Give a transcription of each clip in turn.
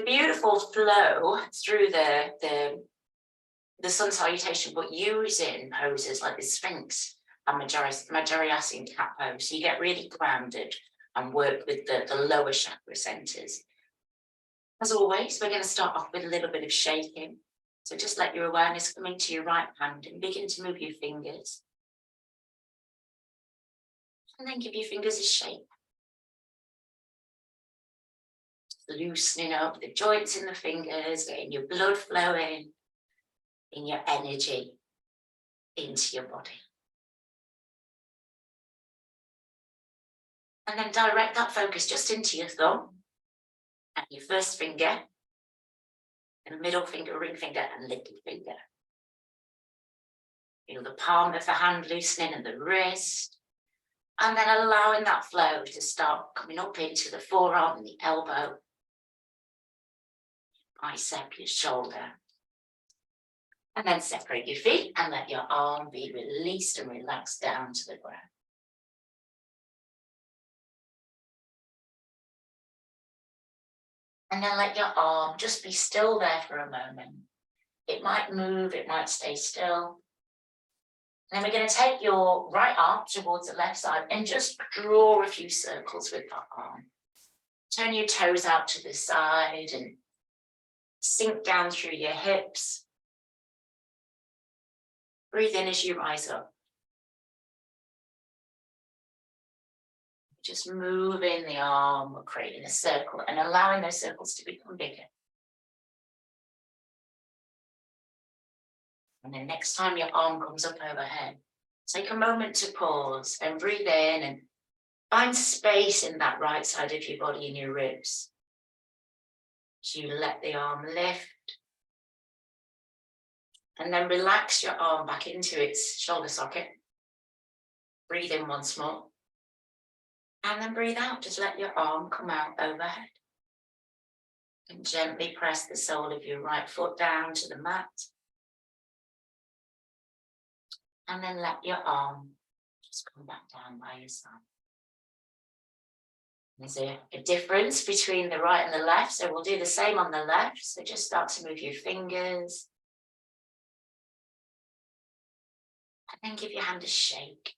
Beautiful flow through the sun salutation, but using poses like the Sphinx and Majariasana cat pose. So you get really grounded and work with the lower chakra centers. As always, we're going to start off with a little bit of shaking. So just let your awareness come into your right hand and begin to move your fingers. And then give your fingers a shake. Loosening up the joints in the fingers, getting your blood flowing, in your energy into your body. And then direct that focus just into your thumb and your first finger, and middle finger, ring finger, and little finger. Feel the palm of the hand loosening and the wrist, and then allowing that flow to start coming up into the forearm and the elbow, bicep, your shoulder. And then separate your feet and let your arm be released and relaxed down to the ground. And then let your arm just be still there for a moment. It might move, it might stay still. And then we're going to take your right arm towards the left side and just draw a few circles with that arm. Turn your toes out to the side and sink down through your hips. Breathe in as you rise up. Just moving the arm, creating a circle and allowing those circles to become bigger. And then next time your arm comes up overhead, take a moment to pause and breathe in and find space in that right side of your body in your ribs. As you let the arm lift. And then relax your arm back into its shoulder socket. Breathe in once more. And then breathe out. Just let your arm come out overhead. And gently press the sole of your right foot down to the mat. And then let your arm just come back down by your side. There's a difference between the right and the left. So we'll do the same on the left. So just start to move your fingers. And then give your hand a shake.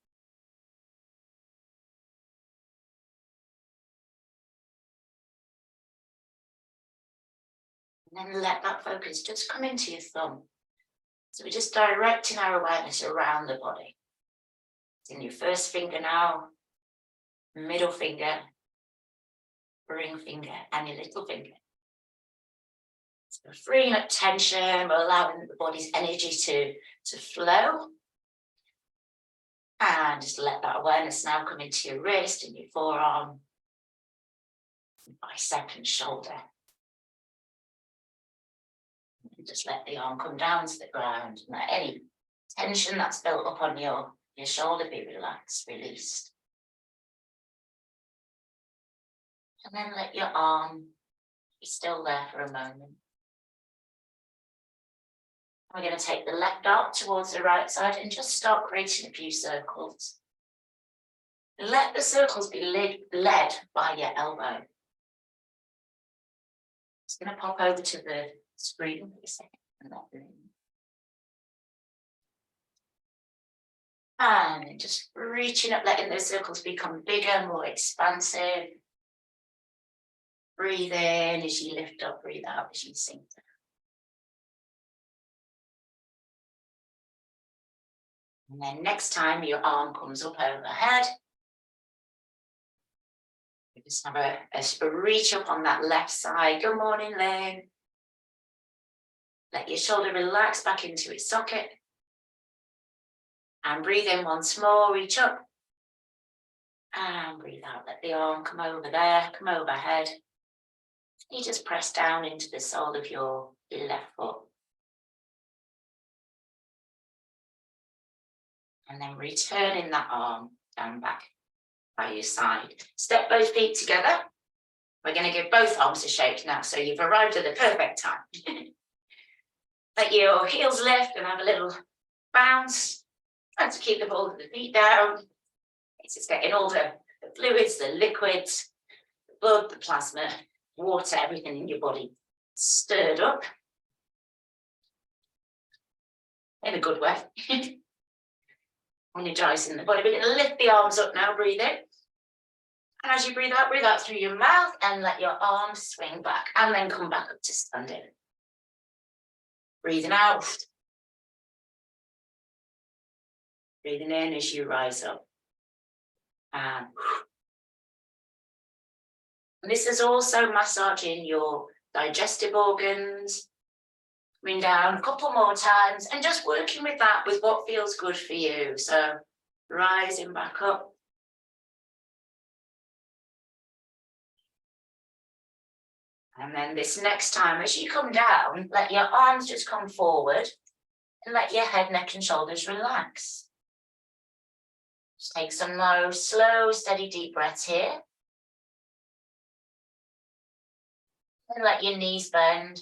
And then let that focus just come into your thumb. So we're just directing our awareness around the body. It's in your first finger now, middle finger, ring finger, and your little finger. So we're freeing up tension, we're allowing the body's energy to flow. And just let that awareness now come into your wrist and your forearm, bicep and shoulder. And just let the arm come down to the ground and let any tension that's built up on your shoulder be relaxed, released. And then let your arm be still there for a moment. We're going to take the left arm towards the right side and just start creating a few circles. Let the circles be led by your elbow. Just going to pop over to the screen for a second. And just reaching up, letting those circles become bigger, more expansive. Breathe in as you lift up, breathe out as you sink down. And then next time your arm comes up overhead, you just have a reach up on that left side. Good morning, leg. Let your shoulder relax back into its socket. And breathe in once more, reach up. And breathe out, let the arm come over there, come overhead. You just press down into the sole of your left foot. And then returning that arm down back by your side. Step both feet together. We're going to give both arms a shake now. So you've arrived at the perfect time. Let your heels lift and have a little bounce. Try to keep the ball of the feet down. It's just getting all the fluids, the liquids, the blood, the plasma, water, everything in your body stirred up in a good way. Energizing the body. We're going to lift the arms up now, breathe in. And as you breathe out through your mouth and let your arms swing back and then come back up to standing. Breathing out. Breathing in as you rise up. And this is also massaging your digestive organs. Coming down a couple more times and just working with that, with what feels good for you. So rising back up. And then this next time, as you come down, let your arms just come forward and let your head, neck and shoulders relax. Just take some slow, steady, deep breaths here. And let your knees bend.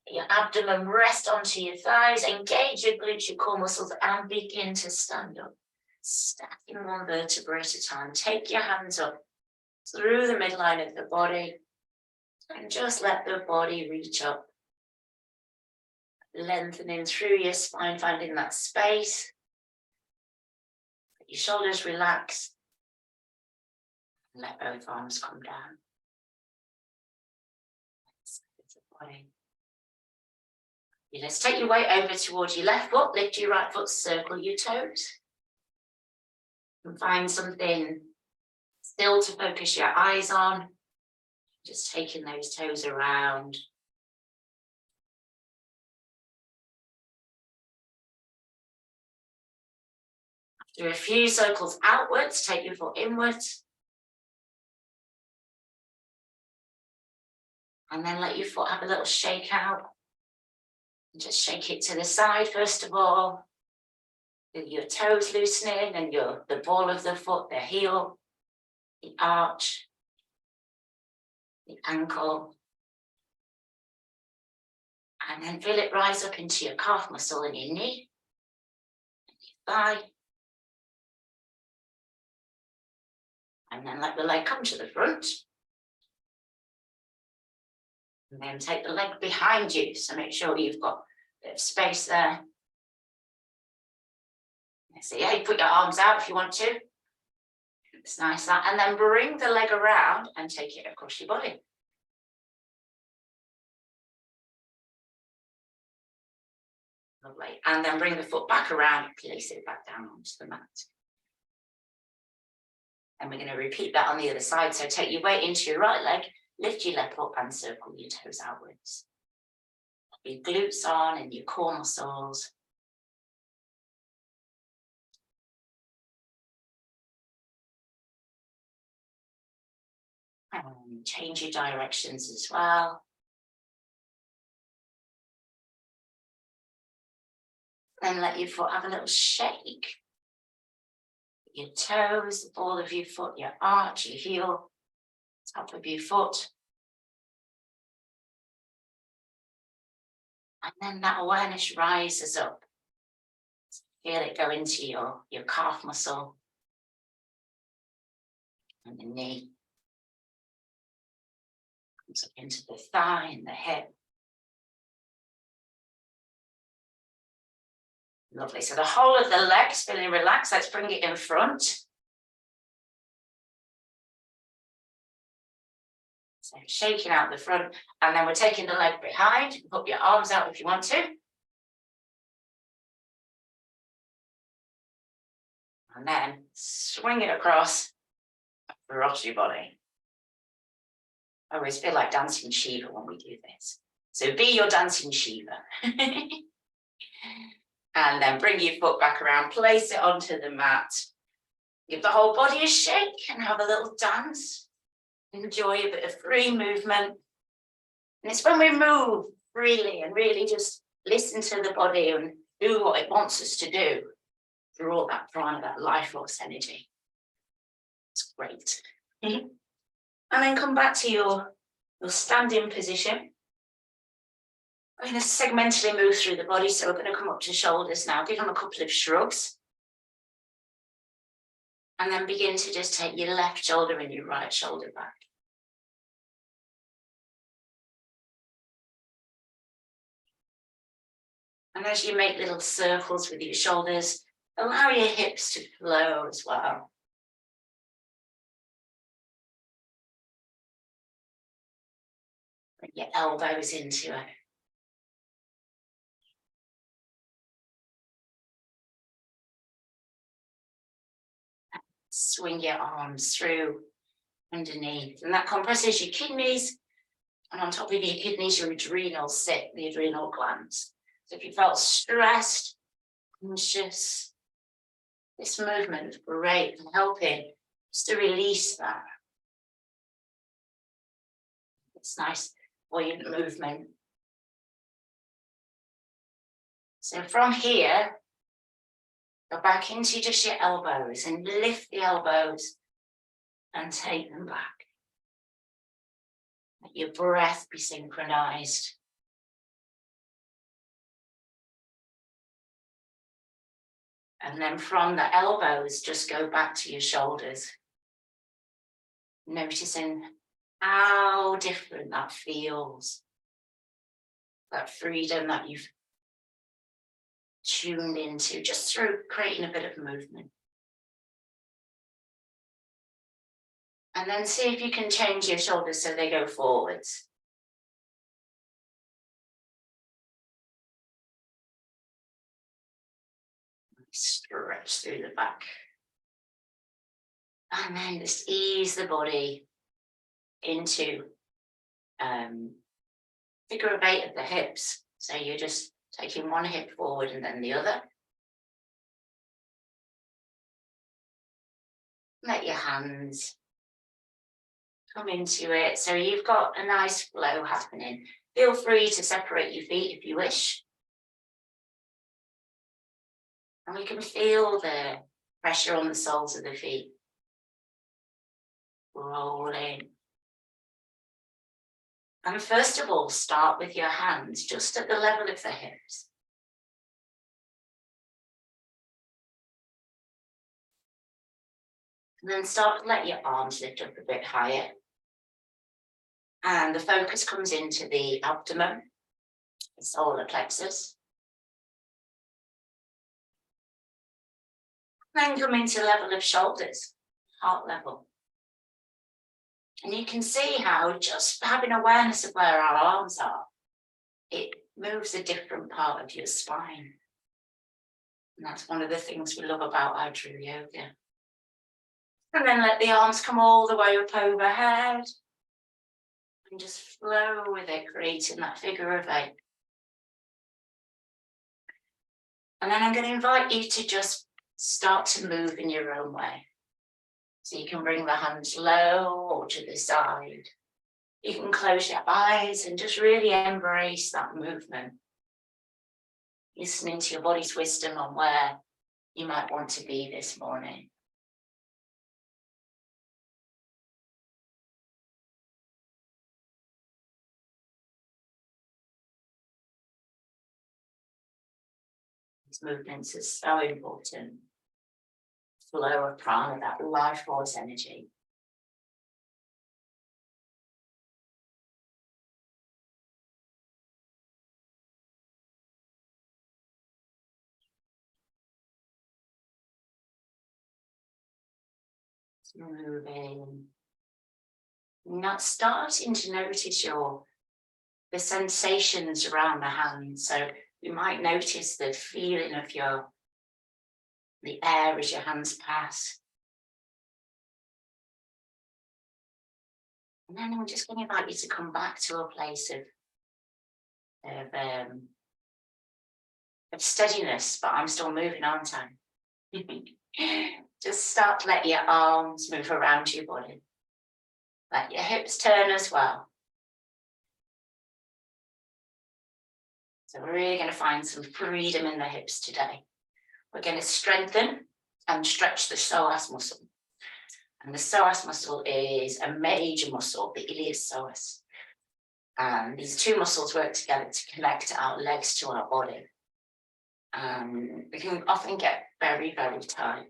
Your abdomen rest onto your thighs. Engage your glutes, your core muscles, and begin to stand up. Stacking one vertebra at a time. Take your hands up through the midline of the body. And just let the body reach up. Lengthening through your spine, finding that space. Let your shoulders relax. Let both arms come down. Body. Let's take your weight over towards your left foot. Lift your right foot, circle your toes. And find something still to focus your eyes on. Just taking those toes around. After a few circles outwards, take your foot inwards. And then let your foot have a little shake out. And just shake it to the side first of all. With your toes loosening and the ball of the foot, the heel, the arch, the ankle. And then feel it rise up into your calf muscle and your knee, and your thigh. And then let the leg come to the front. And then take the leg behind you. So make sure you've got a bit of space there. So yeah, you put your arms out if you want to. It's nice that. And then bring the leg around and take it across your body. Lovely. And then bring the foot back around and place it back down onto the mat. And we're going to repeat that on the other side. So take your weight into your right leg, lift your left up and circle your toes outwards. Your glutes on and your core muscles. And change your directions as well. Then let your foot have a little shake. Your toes, the ball of your foot, your arch, your heel, top of your foot. And then that awareness rises up. Feel it go into your calf muscle and the knee. Comes up into the thigh and the hip. Lovely. So the whole of the legs feeling relaxed. Let's bring it in front. So shaking out the front, and then we're taking the leg behind. Put your arms out if you want to. And then swing it across your body. I always feel like dancing Shiva when we do this. So be your dancing Shiva. And then bring your foot back around, place it onto the mat. Give the whole body a shake and have a little dance. Enjoy a bit of free movement. And it's when we move freely and really just listen to the body and do what it wants us to do through all that prana, that life force energy. It's great. And then come back to your standing position. We're going to segmentally move through the body. So we're going to come up to shoulders now. Give them a couple of shrugs. And then begin to just take your left shoulder and your right shoulder back. And as you make little circles with your shoulders, allow your hips to flow as well. Bring your elbows into it. Swing your arms through underneath, and that compresses your kidneys, and on top of your kidneys, your adrenals sit, the adrenal glands. So if you felt stressed, anxious, this movement is great for helping just to release that. It's nice, buoyant movement. So from here, go back into just your elbows and lift the elbows and take them back. Let your breath be synchronized. And then from the elbows, just go back to your shoulders. Noticing how different that feels. That freedom that you've tuned into just through creating a bit of movement. And then see if you can change your shoulders so they go forwards. Stretch through the back. And then just ease the body into figure of 8 of the hips. So you're just taking one hip forward and then the other. Let your hands come into it. So you've got a nice flow happening. Feel free to separate your feet if you wish. And we can feel the pressure on the soles of the feet. Rolling. And first of all, start with your hands just at the level of the hips. And then start to let your arms lift up a bit higher. And the focus comes into the abdomen, the solar plexus. Then come into level of shoulders, heart level. And you can see how just having awareness of where our arms are, it moves a different part of your spine. And that's one of the things we love about our true yoga. And then let the arms come all the way up overhead. And just flow with it, creating that figure of 8. And then I'm going to invite you to just start to move in your own way. So you can bring the hands low or to the side. You can close your eyes and just really embrace that movement. Listening to your body's wisdom on where you might want to be this morning. These movements are so important. Flow of prana, that life force energy. Moving. Now starting to notice the sensations around the hands. So you might notice the feeling of the air as your hands pass. And then I'm just going to invite you to come back to a place of steadiness, but I'm still moving, aren't I? Just start to let your arms move around your body. Let your hips turn as well. So we're really going to find some freedom in the hips today. We're going to strengthen and stretch the psoas muscle. And the psoas muscle is a major muscle, the iliopsoas. And these two muscles work together to connect our legs to our body. We can often get very, very tight.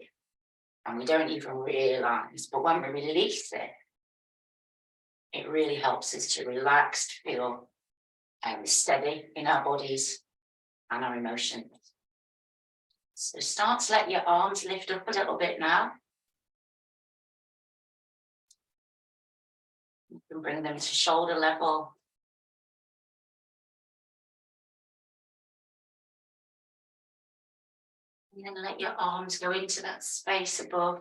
And we don't even realize, but when we release it, it really helps us to relax, to feel steady in our bodies, and our emotions. So start to let your arms lift up a little bit now. You can bring them to shoulder level. And then let your arms go into that space above.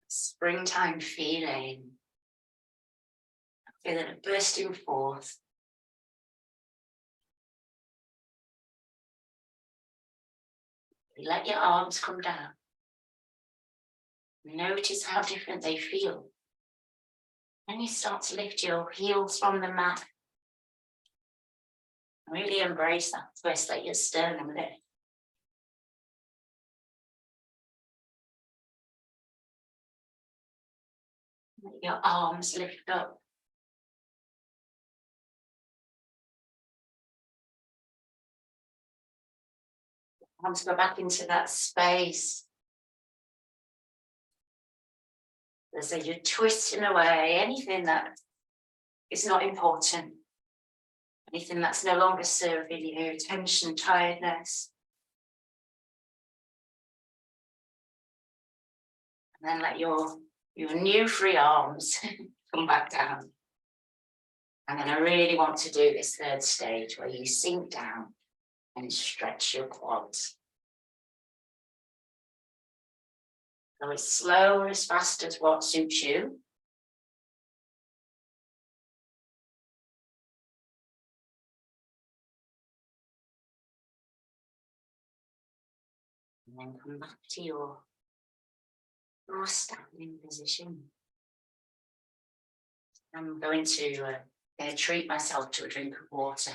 Springtime feeling. Feeling it bursting forth. Let your arms come down. Notice how different they feel. Then you start to lift your heels from the mat. Really embrace that twist, let your sternum lift. Let your arms lift up. Arms go back into that space. As though you're twisting away anything that is not important. Anything that's no longer serving you, tension, tiredness. And then let your new free arms come back down. And then I really want to do this third stage where you sink down and stretch your quads. So as slow or as fast as what suits you. And then come back to your standing position. I'm going to treat myself to a drink of water.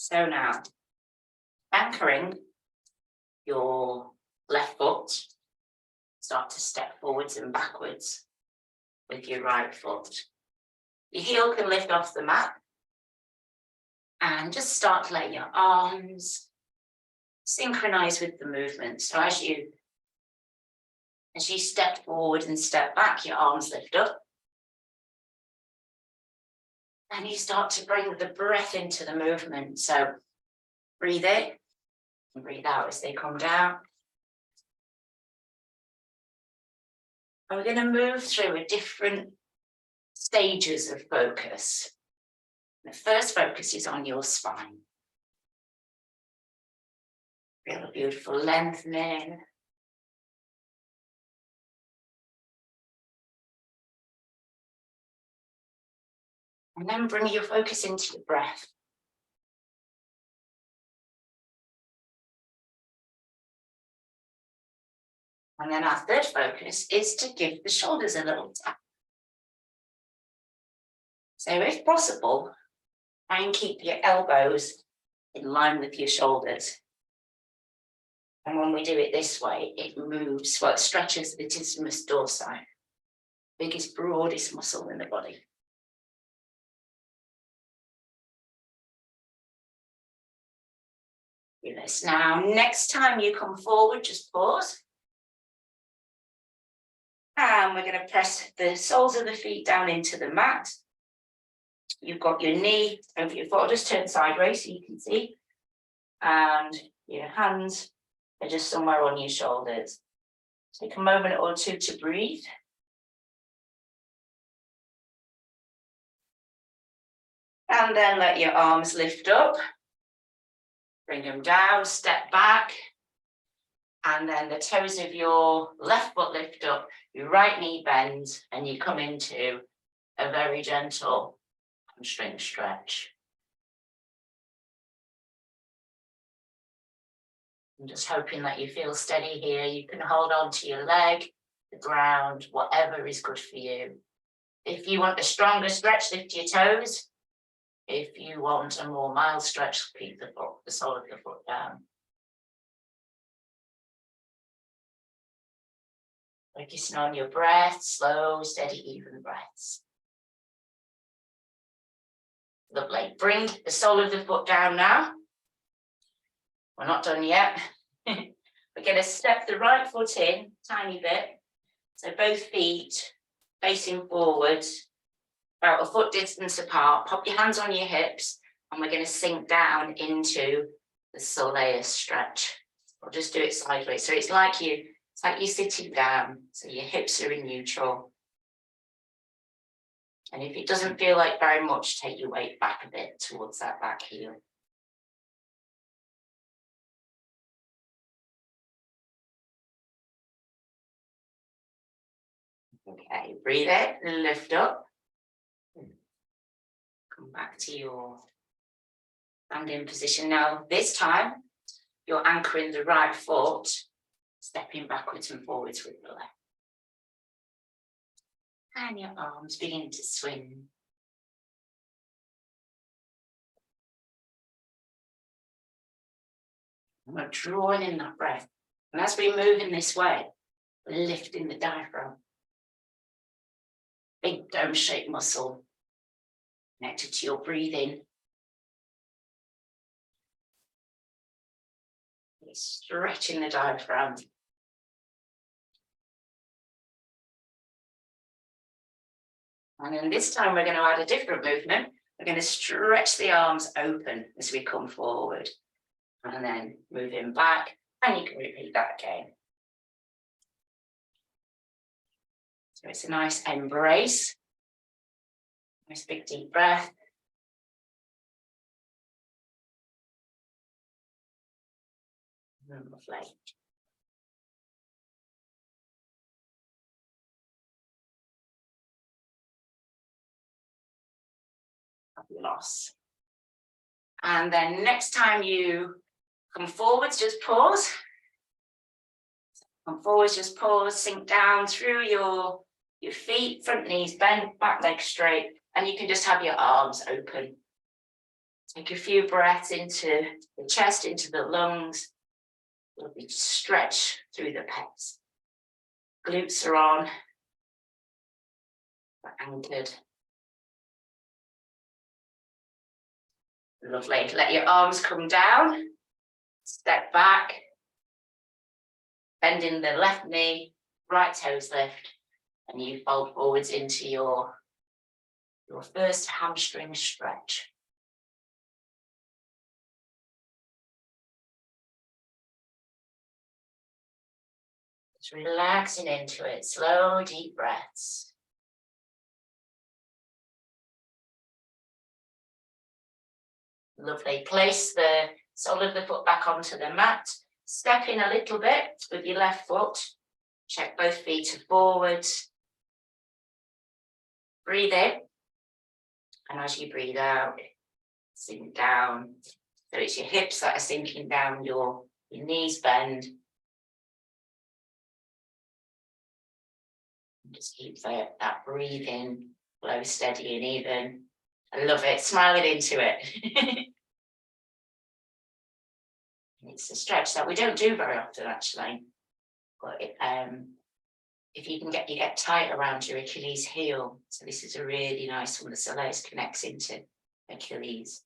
So now, anchoring your left foot, start to step forwards and backwards with your right foot. Your heel can lift off the mat and just start to let your arms synchronize with the movement. So as you step forward and step back, your arms lift up. And you start to bring the breath into the movement. So breathe in and breathe out as they come down. And we're going to move through a different stages of focus. The first focus is on your spine. Feel a beautiful lengthening. And then bring your focus into the breath. And then our third focus is to give the shoulders a little tap. So if possible, try and keep your elbows in line with your shoulders. And when we do it this way, it moves, well, it stretches the latissimus dorsi, biggest, broadest muscle in the body. Do this. Now, next time you come forward, just pause. And we're going to press the soles of the feet down into the mat. You've got your knee over your foot. I'll just turn sideways so you can see. And your hands are just somewhere on your shoulders. Take a moment or two to breathe. And then let your arms lift up. Bring them down, step back. And then the toes of your left foot lift up, your right knee bends, and you come into a very gentle hamstring stretch. I'm just hoping that you feel steady here. You can hold on to your leg, the ground, whatever is good for you. If you want a stronger stretch, lift your toes. If you want a more mild stretch, keep the sole of the foot down. Focusing on your breath, slow, steady, even breaths. Lovely. Bring the sole of the foot down now. We're not done yet. We're going to step the right foot in a tiny bit. So both feet facing forward, about a foot distance apart. Pop your hands on your hips, and we're going to sink down into the soleus stretch. I'll just do it sideways. So it's like you're sitting down, so your hips are in neutral. And if it doesn't feel like very much, take your weight back a bit towards that back heel. Okay, breathe in, lift up. Come back to your standing position. Now, this time, you're anchoring the right foot, stepping backwards and forwards with the left. And your arms begin to swing. And we're drawing in that breath. And as we move in this way, we're lifting the diaphragm. Big dome-shaped muscle connected to your breathing. You're stretching the diaphragm. And then this time we're going to add a different movement. We're going to stretch the arms open as we come forward. And then moving back, and you can repeat that again. So it's a nice embrace. Nice big deep breath. Lovely. Loss. And then next time you come forwards, just pause. Come forwards, just pause, sink down through your feet, front knees bent, back leg straight, and you can just have your arms open. Take a few breaths into the chest, into the lungs. Lovely stretch through the pecs. Glutes are on, we're anchored. Lovely. Let your arms come down. Step back. Bending the left knee, right toes lift, and you fold forwards into your first hamstring stretch. Just relaxing into it. Slow, deep breaths. Lovely. Place the sole of the foot back onto the mat. Step in a little bit with your left foot. Check both feet are forward. Breathe in. And as you breathe out, sink down. So it's your hips that are sinking down, your knees bend. Just keep that breathing flow steady and even. I love it. Smiling into it. It's a stretch that we don't do very often, actually. But if you can get tight around your Achilles heel, so this is a really nice one. The soleus connects into Achilles.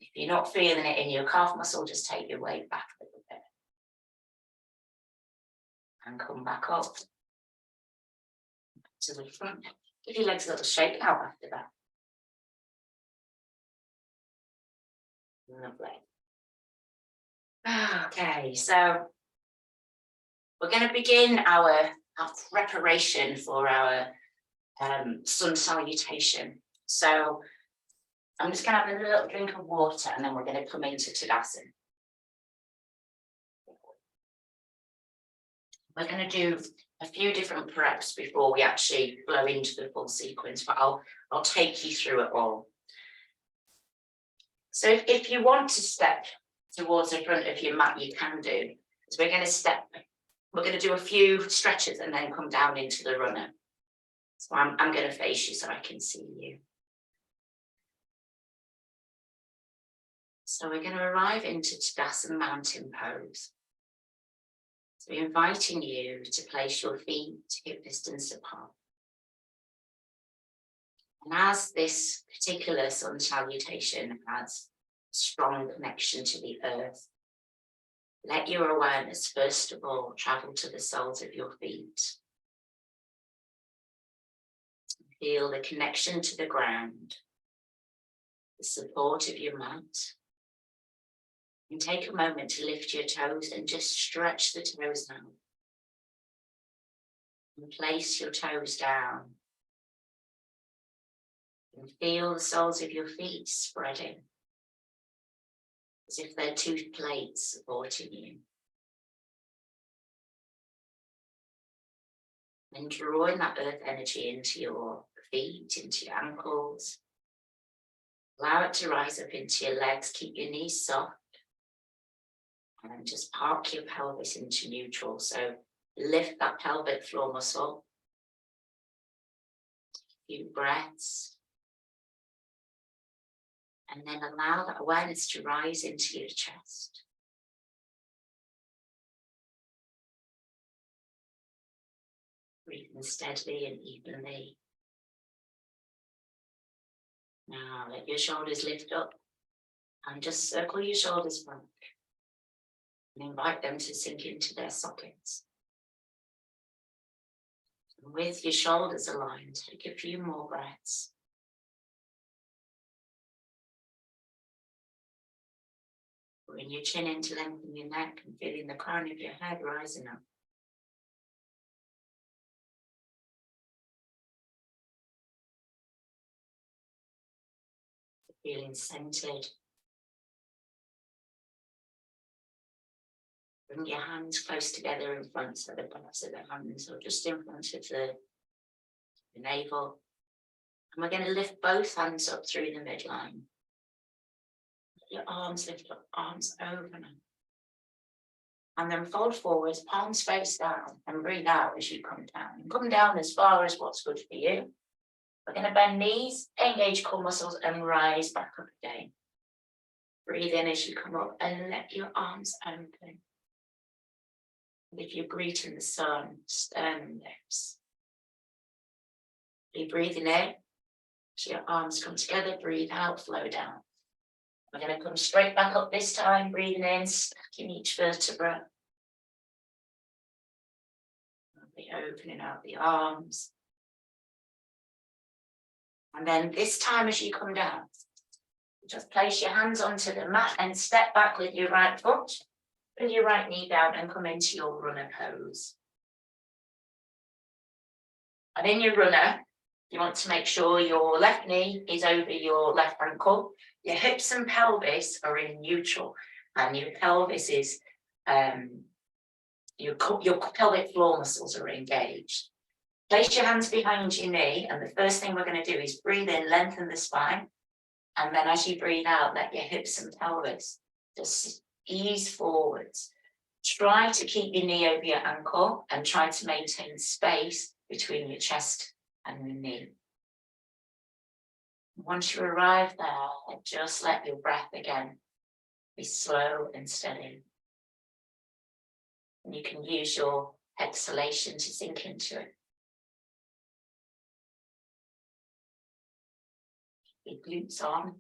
If you're not feeling it in your calf muscle, just take your weight back a little bit and come back up to the front. Give your legs a little shake out after that. Lovely. Okay, so we're going to begin our preparation for our sun salutation. So I'm just going to have a little drink of water, and then we're going to come into Tadasana. We're going to do a few different preps before we actually flow into the full sequence, but I'll take you through it all. So if you want to step towards the front of your mat, you can do. So we're going to do a few stretches and then come down into the runner. So I'm going to face you so I can see you. So we're going to arrive into Tadasana mountain pose. So inviting you to place your feet hip distance apart. And as this particular sun salutation has a strong connection to the earth, let your awareness first of all travel to the soles of your feet. Feel the connection to the ground, the support of your mat. And take a moment to lift your toes and just stretch the toes out. And place your toes down. And feel the soles of your feet spreading, as if they're two plates supporting you. And drawing that earth energy into your feet, into your ankles. Allow it to rise up into your legs. Keep your knees soft. And then just park your pelvis into neutral. So lift that pelvic floor muscle. A few breaths. And then allow that awareness to rise into your chest. Breathing steadily and evenly. Now let your shoulders lift up and just circle your shoulders back. And invite them to sink into their sockets. And with your shoulders aligned, take a few more breaths. Bring your chin in to lengthen your neck and feeling the crown of your head rising up. Feeling centered. Bring your hands close together in front, so the backs of the hands are just in front of the navel. And we're going to lift both hands up through the midline. Let your arms lift up, arms open. And then fold forwards, palms face down, and breathe out as you come down. And come down as far as what's good for you. We're going to bend knees, engage core muscles, and rise back up again. Breathe in as you come up and let your arms open. If you're greeting the sun, sternum lifts. You're breathing in, so your arms come together, breathe out, flow down. We're going to come straight back up this time, breathing in, stacking each vertebra. Be opening out the arms. And then this time as you come down, just place your hands onto the mat and step back with your right foot. Bring your right knee down and come into your runner pose. And in your runner, you want to make sure your left knee is over your left ankle. Your hips and pelvis are in neutral, and your pelvis is, your pelvic floor muscles are engaged. Place your hands behind your knee, and the first thing we're going to do is breathe in, lengthen the spine, and then as you breathe out, let your hips and pelvis just ease forwards. Try to keep your knee over your ankle and try to maintain space between your chest and your knee. Once you arrive there, just let your breath again be slow and steady. And you can use your exhalation to sink into it. Your glutes on.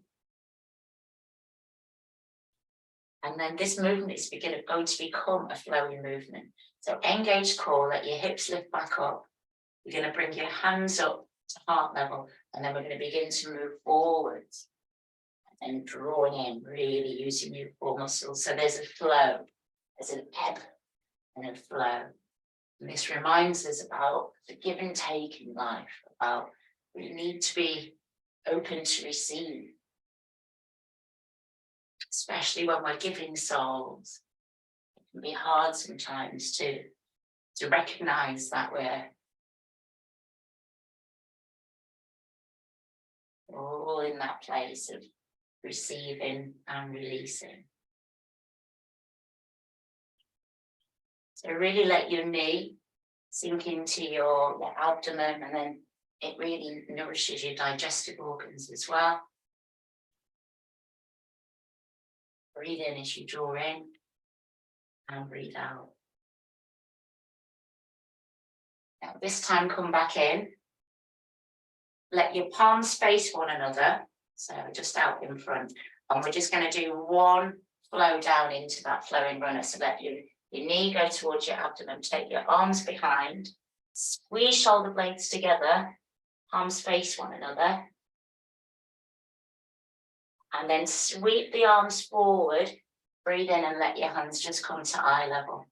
And then this movement is going to become a flowing movement. So engage core, let your hips lift back up. You're going to bring your hands up to heart level, and then we're going to begin to move forwards. And then drawing in, really using your core muscles. So there's a flow, there's an ebb and a flow. And this reminds us about the give and take in life, about we need to be open to receive. Especially when we're giving souls, it can be hard sometimes to recognize that we're all in that place of receiving and releasing. So really let your knee sink into your abdomen, and then it really nourishes your digestive organs as well. Breathe in as you draw in and breathe out. This time come back in. Let your palms face one another. So just out in front. And we're just going to do one flow down into that flowing runner. So let your knee go towards your abdomen. Take your arms behind. Squeeze shoulder blades together. Palms face one another. And then sweep the arms forward. Breathe in and let your hands just come to eye level.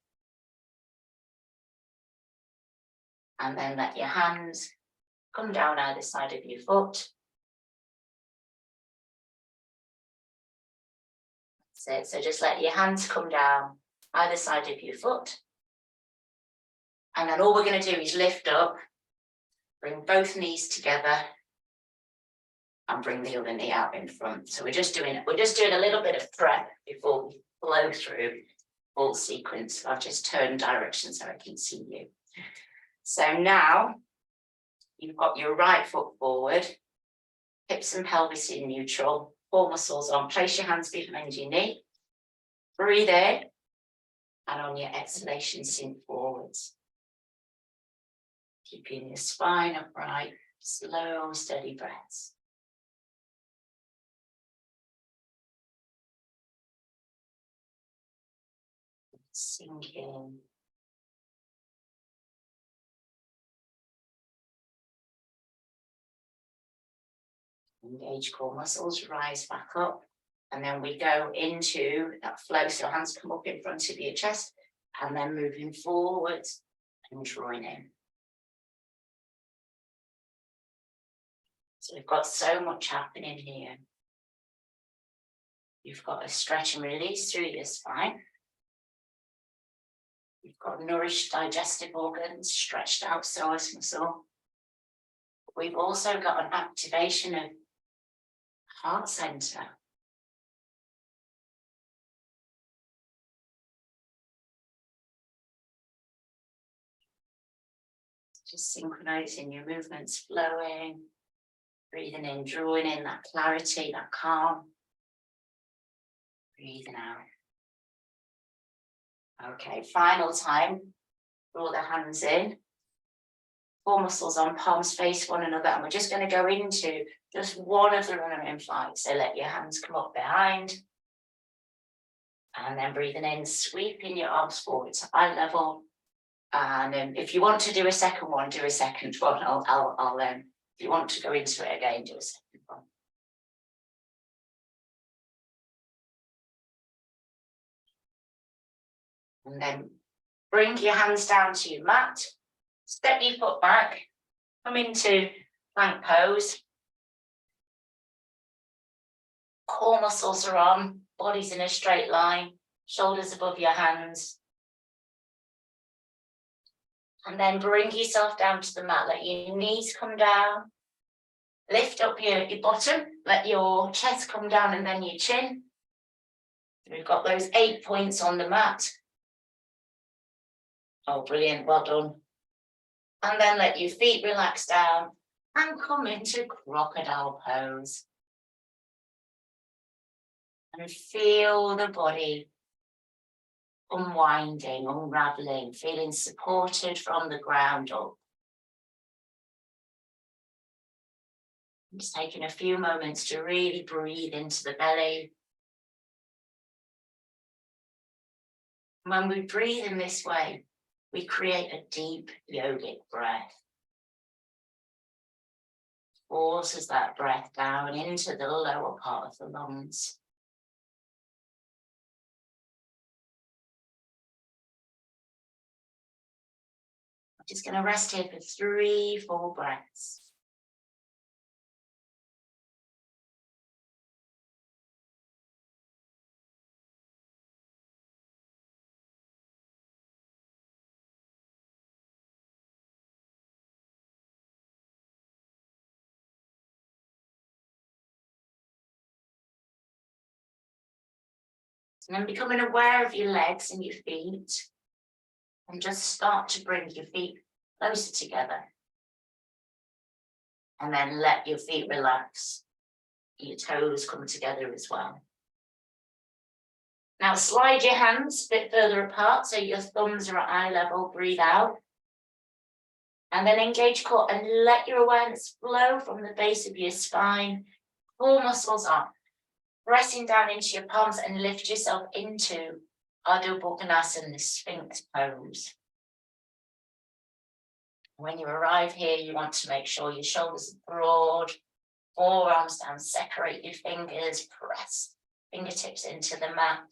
And then let your hands come down either side of your foot. That's it. So just let your hands come down either side of your foot. And then all we're going to do is lift up, bring both knees together, and bring the other knee out in front. So we're just doing a little bit of prep before we flow through full sequence. I've just turned direction so I can see you. So now you've got your right foot forward, hips and pelvis in neutral, core muscles on. Place your hands behind your knee. Breathe in, and on your exhalation, sink forwards. Keeping your spine upright, slow, steady breaths. Sink in. Engage core muscles, rise back up. And then we go into that flow. So hands come up in front of your chest and then moving forwards and drawing in. So we've got so much happening here. You've got a stretch and release through your spine. You've got nourished digestive organs, stretched out psoas muscle. We've also got an activation of heart center. Just synchronizing your movements, flowing, breathing in, drawing in that clarity, that calm. Breathing out. Okay, final time. Draw the hands in. Core muscles on, palms face one another. And we're just going to go into just one of the runner in flight. So let your hands come up behind. And then breathing in, sweeping your arms forward to eye level. And if you want to do a second one, do a second one. If you want to go into it again, do a second one. And then bring your hands down to your mat. Step your foot back. Come into plank pose. Core muscles are on. Body's in a straight line. Shoulders above your hands. And then bring yourself down to the mat. Let your knees come down. Lift up your bottom. Let your chest come down and then your chin. We've got those 8 points on the mat. Oh, brilliant. Well done. And then let your feet relax down and come into crocodile pose. And feel the body unwinding, unraveling, feeling supported from the ground up. Just taking a few moments to really breathe into the belly. When we breathe in this way, we create a deep yogic breath. Forces that breath down into the lower part of the lungs. I'm just going to rest here for 3 full breaths. And then becoming aware of your legs and your feet. And just start to bring your feet closer together. And then let your feet relax. Your toes come together as well. Now slide your hands a bit further apart so your thumbs are at eye level. Breathe out. And then engage core and let your awareness flow from the base of your spine. Core muscles are pressing down into your palms and lift yourself into Ardha Bhukonasana, the Sphinx pose. When you arrive here, you want to make sure your shoulders are broad, forearms down, separate your fingers, press fingertips into the mat.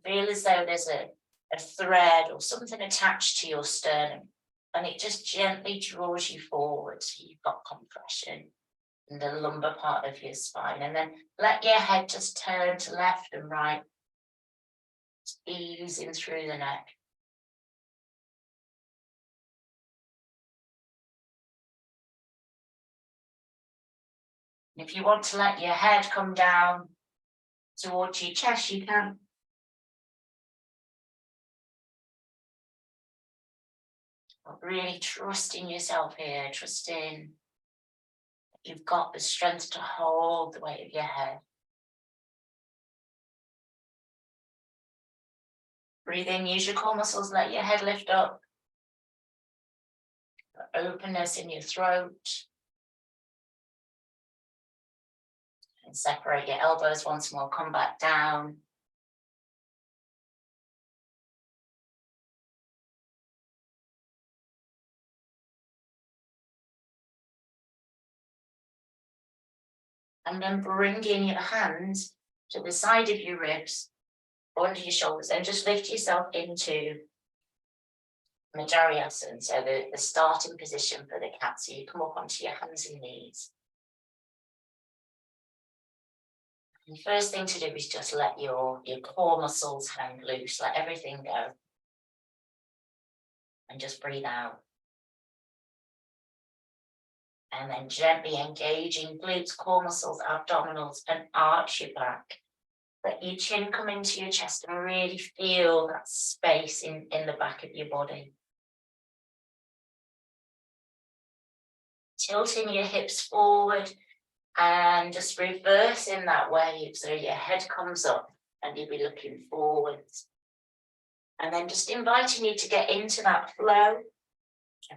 Feel as though there's a thread or something attached to your sternum, and it just gently draws you forward, so you've got compression in the lumbar part of your spine. And then let your head just turn to left and right, just easing through the neck. If you want to let your head come down towards your chest, you can. But really trusting yourself here, trusting that you've got the strength to hold the weight of your head. Breathe in, use your core muscles, let your head lift up. Openness in your throat. And separate your elbows once more, come back down. And then bringing your hands to the side of your ribs, under your shoulders, and just lift yourself into Majariasana, so the starting position for the cat. So you come up onto your hands and knees. And the first thing to do is just let your core muscles hang loose, let everything go. And just breathe out. And then gently engaging glutes, core muscles, abdominals, and arch your back. Let your chin come into your chest and really feel that space in the back of your body. Tilting your hips forward and just reversing that wave so your head comes up and you'll be looking forwards. And then just inviting you to get into that flow.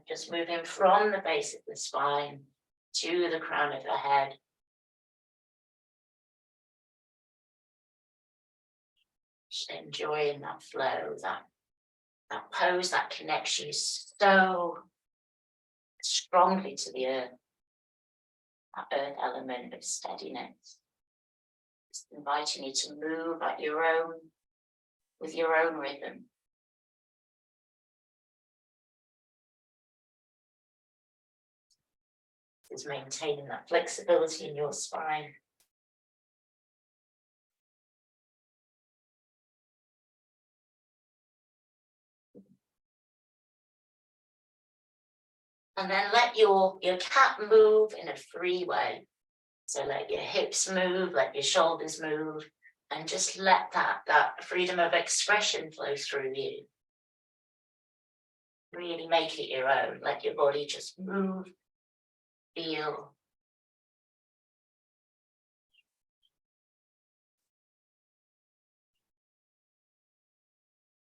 Just moving from the base of the spine to the crown of the head. Just enjoying that flow, that pose that connects you so strongly to the earth. That earth element of steadiness. Just inviting you to move with your own rhythm. Is maintaining that flexibility in your spine. And then let your cat move in a free way. So let your hips move, let your shoulders move, and just let that freedom of expression flow through you. Really make it your own. Let your body just move, feel.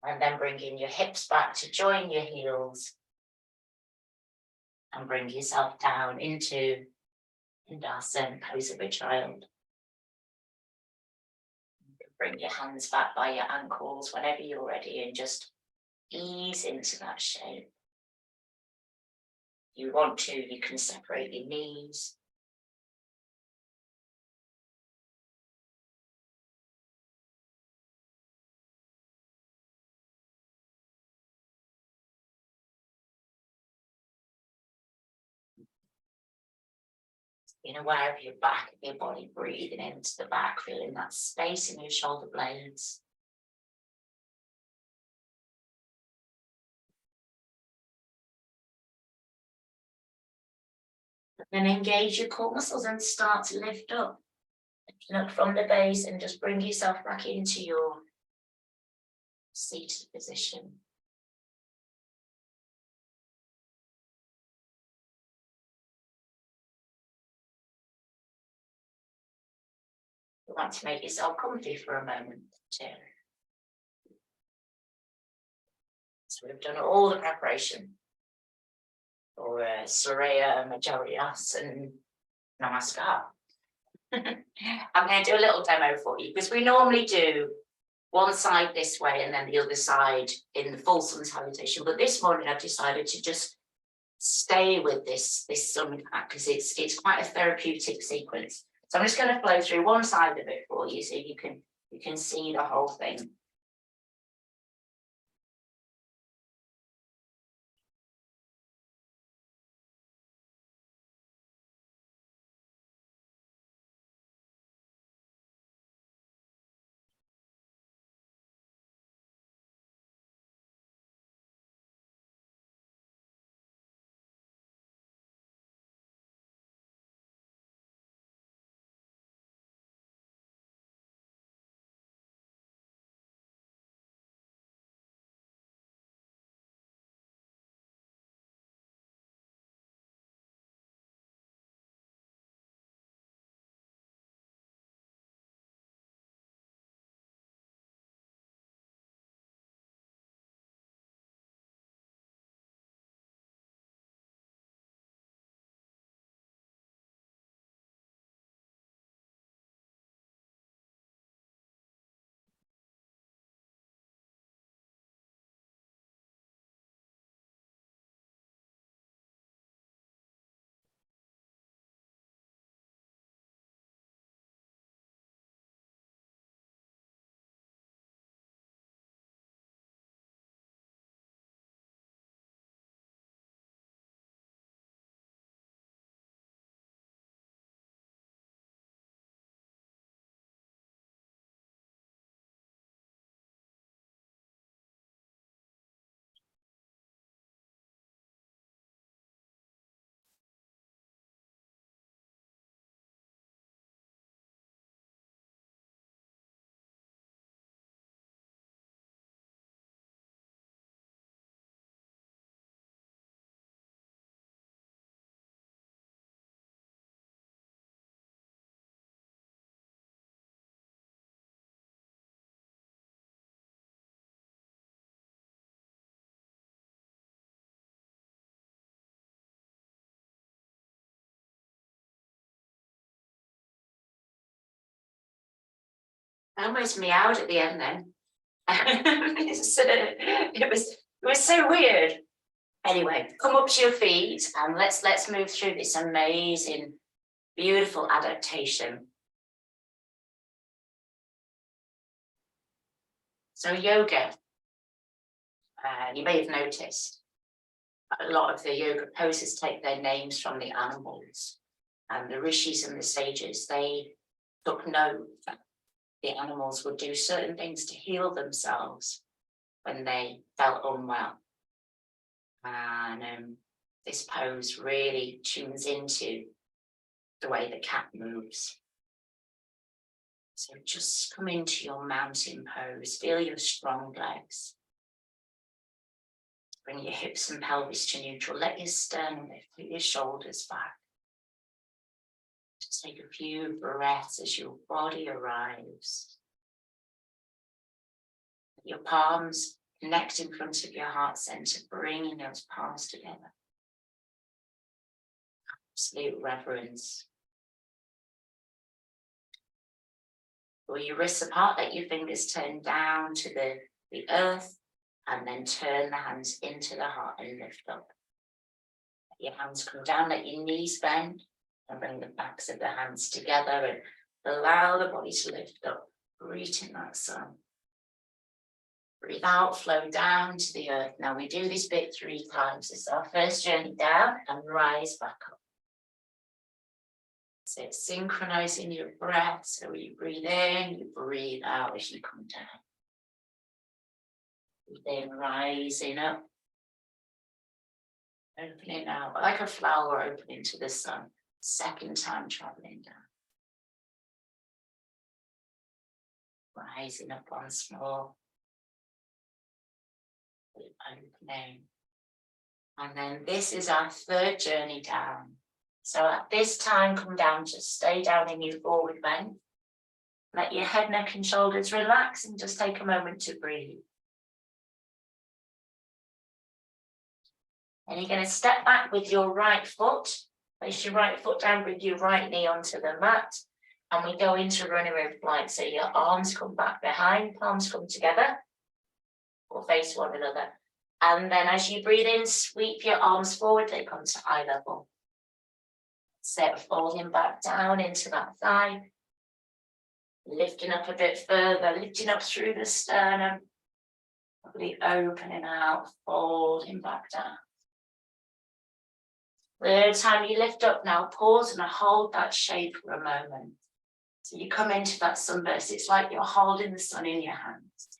And then bringing your hips back to join your heels. And bring yourself down into Indasana, pose of a child. Bring your hands back by your ankles whenever you're ready and just ease into that shape. If you want to, you can separate your knees. Being aware of your back, of your body, breathing into the back, feeling that space in your shoulder blades. Then engage your core muscles and start to lift up. Lifting up from the base and just bring yourself back into your seated position. You want to make yourself comfy for a moment too. So we've done all the preparation for Surya Majariasana Namaskara. I'm going to do a little demo for you because we normally do one side this way and then the other side in the full sun salutation. But this morning I've decided to just stay with this sun cat because it's quite a therapeutic sequence. So I'm just going to flow through one side of it for you so you can see the whole thing. I almost meowed at the end then. It was so weird. Anyway, come up to your feet and let's move through this amazing, beautiful adaptation. So yoga, you may have noticed, a lot of the yoga poses take their names from the animals, and the rishis and the sages, they took note that the animals would do certain things to heal themselves when they felt unwell. And this pose really tunes into the way the cat moves. So just come into your mountain pose, feel your strong legs. Bring your hips and pelvis to neutral, let your sternum lift, put your shoulders back. Just take a few breaths as your body arrives. Your palms connect in front of your heart center, bringing those palms together. Absolute reverence. Draw your wrists apart, let your fingers turn down to the earth, and then turn the hands into the heart and lift up. Let your hands come down, let your knees bend, and bring the backs of the hands together and allow the body to lift up. Breathe in that sun. Breathe out, flow down to the earth. Now we do this bit 3 times. This is our first journey down and rise back up. So it's synchronizing your breath. So you breathe in, you breathe out as you come down. Breathe in, rising up. Opening out, like a flower opening to the sun. Second time traveling down. Rising up once more. Opening. And then this is our 3rd journey down. So at this time, come down, just stay down in your forward bend. Let your head, neck and shoulders relax and just take a moment to breathe. And you're going to step back with your right foot. Place your right foot down, bring your right knee onto the mat. And we go into running in flight. So your arms come back behind, palms come together, or face one another. And then as you breathe in, sweep your arms forward, they come to eye level. So folding back down into that thigh. Lifting up a bit further, lifting up through the sternum. Probably opening out, folding back down. Third time you lift up now, pause and hold that shape for a moment. So you come into that sunburst, it's like you're holding the sun in your hands.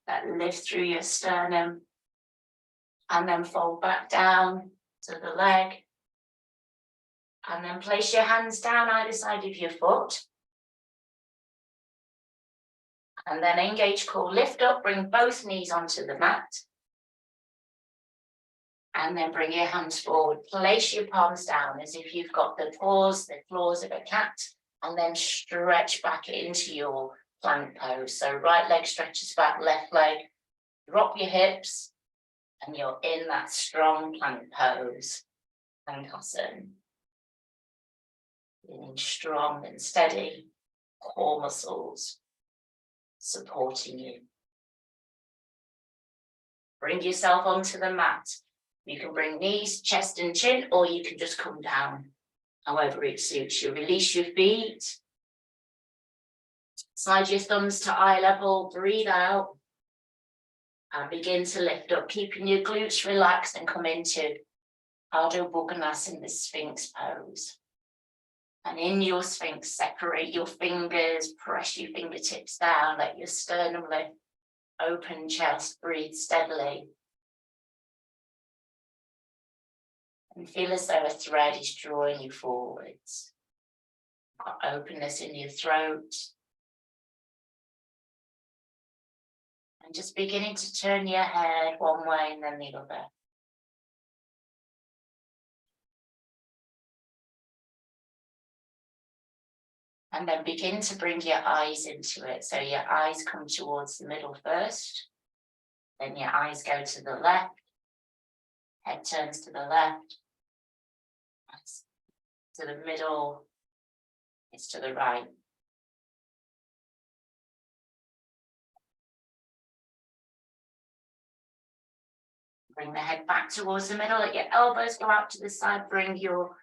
That lift through your sternum and then fold back down to the leg. And then place your hands down either side of your foot. And then engage core, lift up, bring both knees onto the mat. And then bring your hands forward, place your palms down as if you've got the claws of a cat, and then stretch back into your plank pose. So right leg stretches back, left leg, drop your hips, and you're in that strong plank pose. Plank-asana. Feeling strong and steady, core muscles supporting you. Bring yourself onto the mat. You can bring knees, chest and chin, or you can just come down, however it suits you. Release your feet. Slide your thumbs to eye level, breathe out. And begin to lift up, keeping your glutes relaxed and come into Ardha Bhujanasana, the Sphinx pose. And in your Sphinx, separate your fingers, press your fingertips down, let your sternum lift, open chest, breathe steadily. And feel as though a thread is drawing you forwards. Got openness in your throat. And just beginning to turn your head one way and then the other. And then begin to bring your eyes into it. So your eyes come towards the middle first. Then your eyes go to the left. Head turns to the left. To the middle. It's to the right. Bring the head back towards the middle. Let your elbows go out to the side. Bring your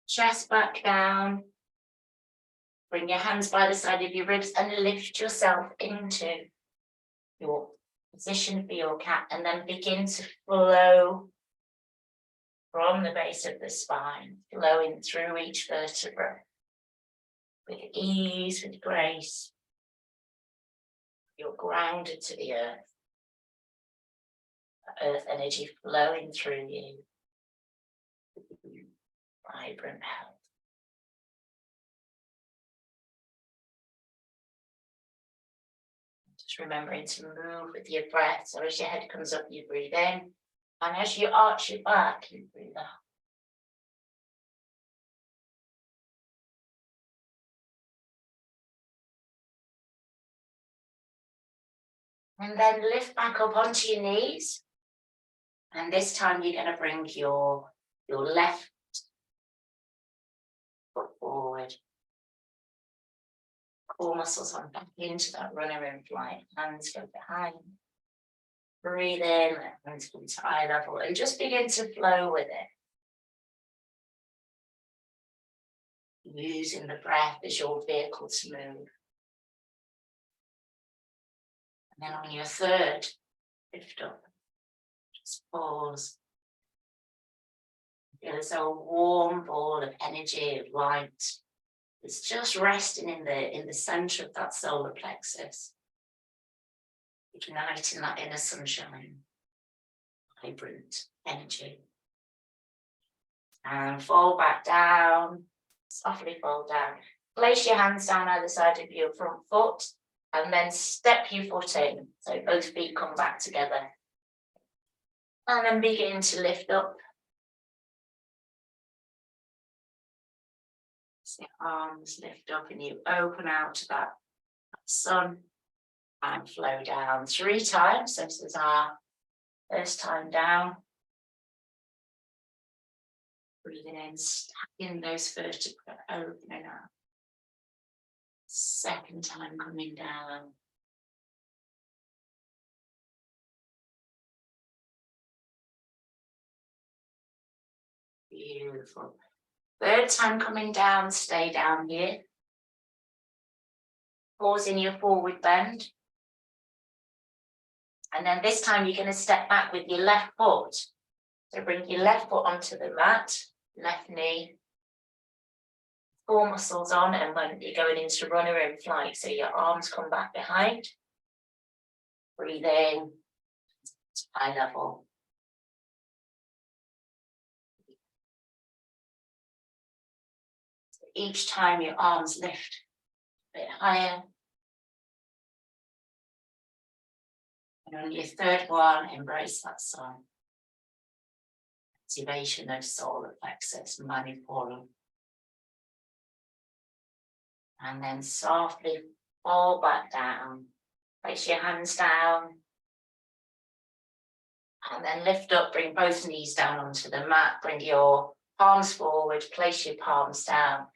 chest back down. Bring your hands by the side of your ribs and lift yourself into your position for your cat. And then begin to flow from the base of the spine, flowing through each vertebra with ease, with grace. You're grounded to the earth. Earth energy flowing through you. Vibrant health. Just remembering to move with your breath. So as your head comes up, you breathe in. And as you arch your back, you breathe out. And then lift back up onto your knees. And this time you're going to bring your left foot forward. Core muscles on back into that runner in flight. Hands go behind. Breathe in, hands come to eye level, and just begin to flow with it. Using the breath as your vehicle to move. And then on your third, lift up. Just pause. Feel as though a warm ball of energy, of light, is just resting in the center of that solar plexus. Igniting that inner sunshine. Vibrant energy. And fall back down. Softly fold down. Place your hands down either side of your front foot. And then step your foot in. So both feet come back together. And then begin to lift up. So your arms lift up and you open out to that sun. And flow down 3 times. So this is our first time down. Breathing in, stacking those vertebrae, opening up. Second time coming down. Beautiful. Third time coming down, stay down here. Pause in your forward bend. And then this time you're going to step back with your left foot. So bring your left foot onto the mat, left knee. Core muscles on, and when you're going into runner in flight, so your arms come back behind. Breathe in, high level. Each time your arms lift a bit higher. And on your third one, embrace that song. Activation of solar plexus, manipura. And then softly fall back down. Place your hands down. And then lift up, bring both knees down onto the mat. Bring your palms forward, place your palms down,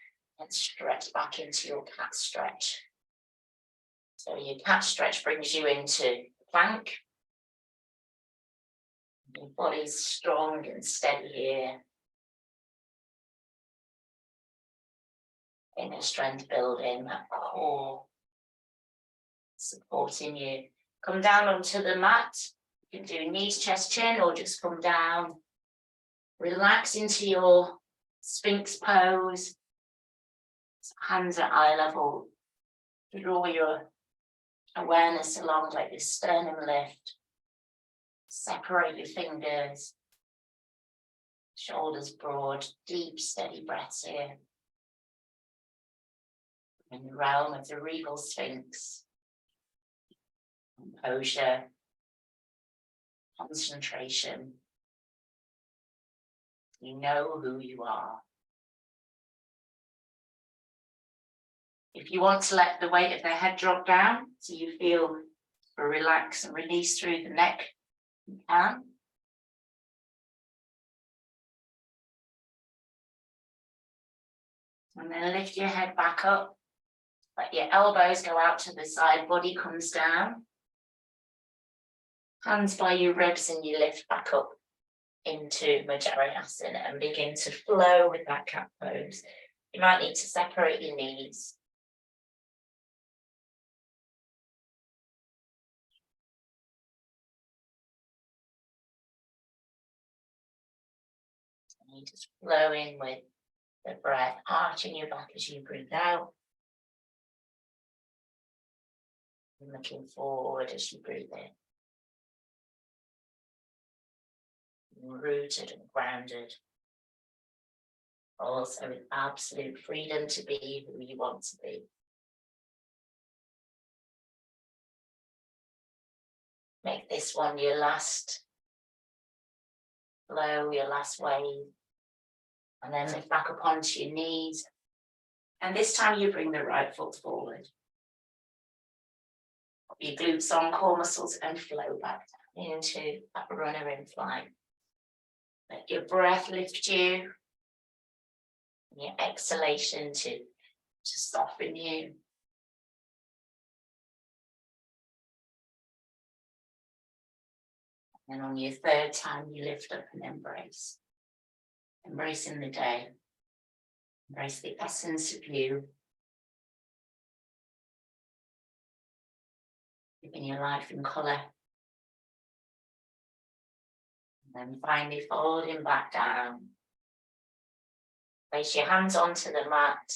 and stretch back into your cat stretch. So your cat stretch brings you into plank. Your body's strong and steady here. Inner strength building, that core supporting you. Come down onto the mat. You can do knees, chest, chin, or just come down. Relax into your Sphinx pose. Hands at eye level. Draw your awareness along like your sternum lift. Separate your fingers. Shoulders broad, deep, steady breaths here. In the realm of the regal Sphinx. Composure. Concentration. You know who you are. If you want to let the weight of the head drop down, so you feel a relax and release through the neck, you can. And then lift your head back up. Let your elbows go out to the side, body comes down. Hands by your ribs and you lift back up into Majariasana and begin to flow with that cat pose. You might need to separate your knees. And you just flow in with the breath, arching your back as you breathe out. And looking forward as you breathe in. Rooted and grounded. Also with absolute freedom to be who you want to be. Make this one your last flow, your last wave. And then lift back up onto your knees. And this time you bring the right foot forward. Put your glutes on, core muscles, and flow back down into that runner in flight. Let your breath lift you. And your exhalation to soften you. And on your third time, you lift up and embrace. Embracing the day. Embrace the essence of you. Living your life in colour. And then finally folding back down. Place your hands onto the mat.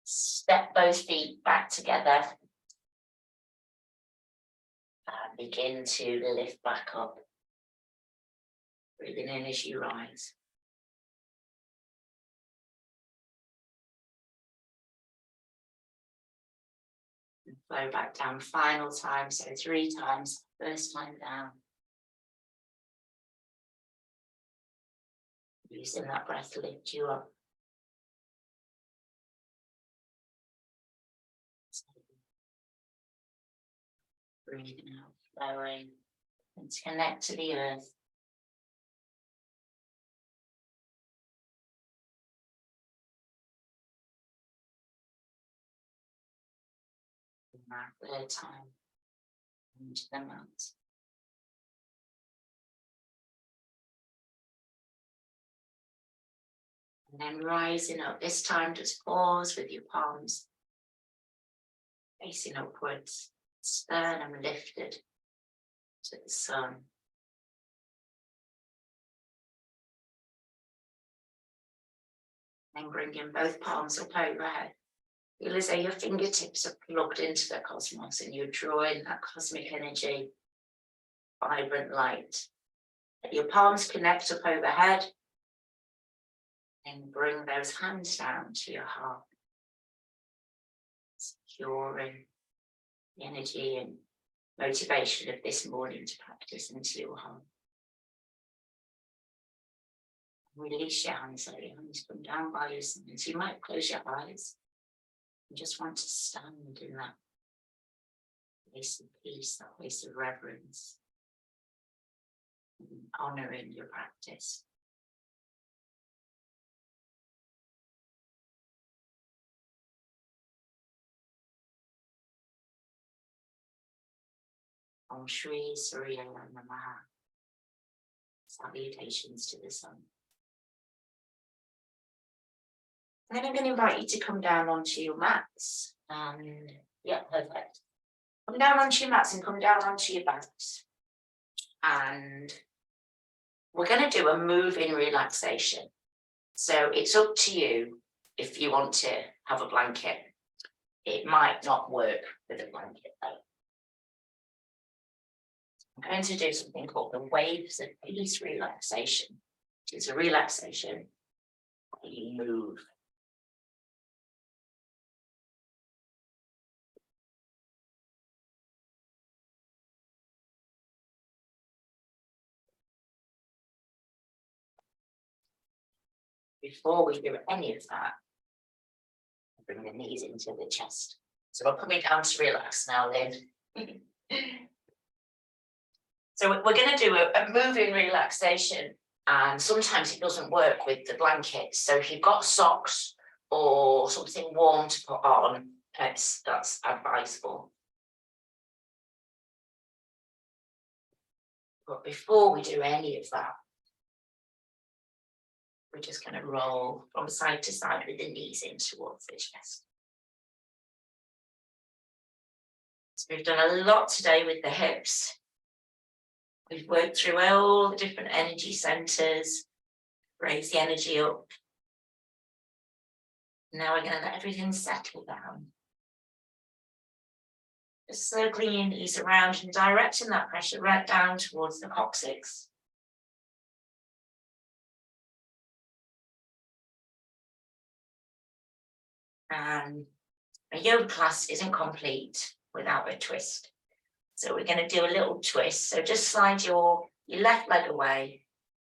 Step both feet back together. And begin to lift back up. Breathing in as you rise. And flow back down final time, so 3 times. First time down. Using that breath to lift you up. Breathing out, flowing, and to connect to the earth. now, third time, into the mat. And then rising up, this time just pause with your palms facing upwards, sternum lifted to the sun. Then bringing both palms up overhead. Feel as though your fingertips are plugged into the cosmos and you're drawing that cosmic energy, vibrant light. Let your palms connect up overhead. And bring those hands down to your heart. Securing the energy and motivation of this morning to practice into your heart. Release your hands, let your hands come down by your sides. You might close your eyes and just want to stand in that place of peace, that place of reverence, and honouring your practice. Om Shri Surya Namaskara. Salutations to the sun. And then I'm going to invite you to come down onto your mats. And yeah, perfect. Come down onto your mats and come down onto your backs. And we're going to do a moving relaxation. So it's up to you if you want to have a blanket. It might not work with a blanket though. I'm going to do something called the waves of peace relaxation. It's a relaxation where you move. Before we do any of that, bring the knees into the chest. So we're coming down to relax now, Lynn. So we're going to do a moving relaxation, and sometimes it doesn't work with the blanket. So if you've got socks or something warm to put on, that's advisable. But before we do any of that, we're just going to roll from side to side with the knees in towards the chest. So we've done a lot today with the hips. We've worked through all the different energy centers, raise the energy up. Now we're going to let everything settle down. Just circling your knees around and directing that pressure right down towards the coccyx. And a yoga class isn't complete without a twist. So we're going to do a little twist. So just slide your left leg away,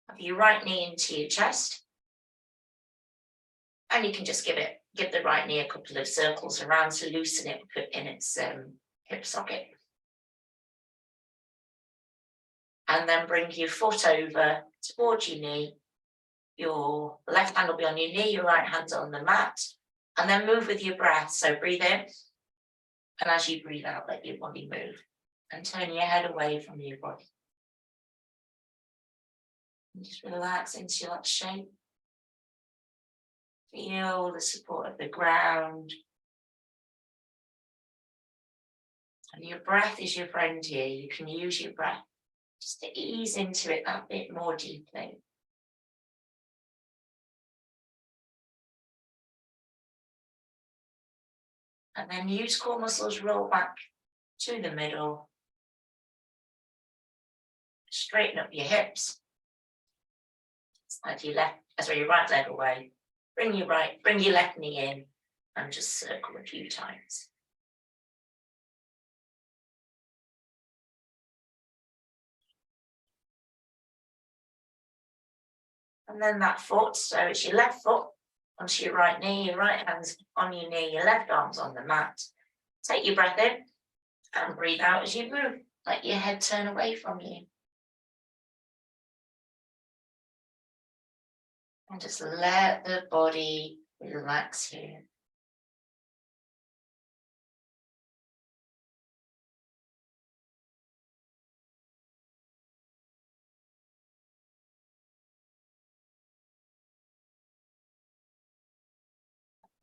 have your right knee into your chest. And you can just give the right knee a couple of circles around to loosen it in its hip socket. And then bring your foot over towards your knee. Your left hand will be on your knee, your right hand's on the mat. And then move with your breath. So breathe in. And as you breathe out, let your body move. And turn your head away from your body. And just relax into that shape. Feel the support of the ground. And your breath is your friend here. You can use your breath just to ease into it that bit more deeply. And then use core muscles, roll back to the middle. Straighten up your hips. Slide your right leg away. Bring your left knee in and just circle a few times. And then that foot, so it's your left foot onto your right knee, your right hand's on your knee, your left arm's on the mat. Take your breath in and breathe out as you move. Let your head turn away from you. And just let the body relax here.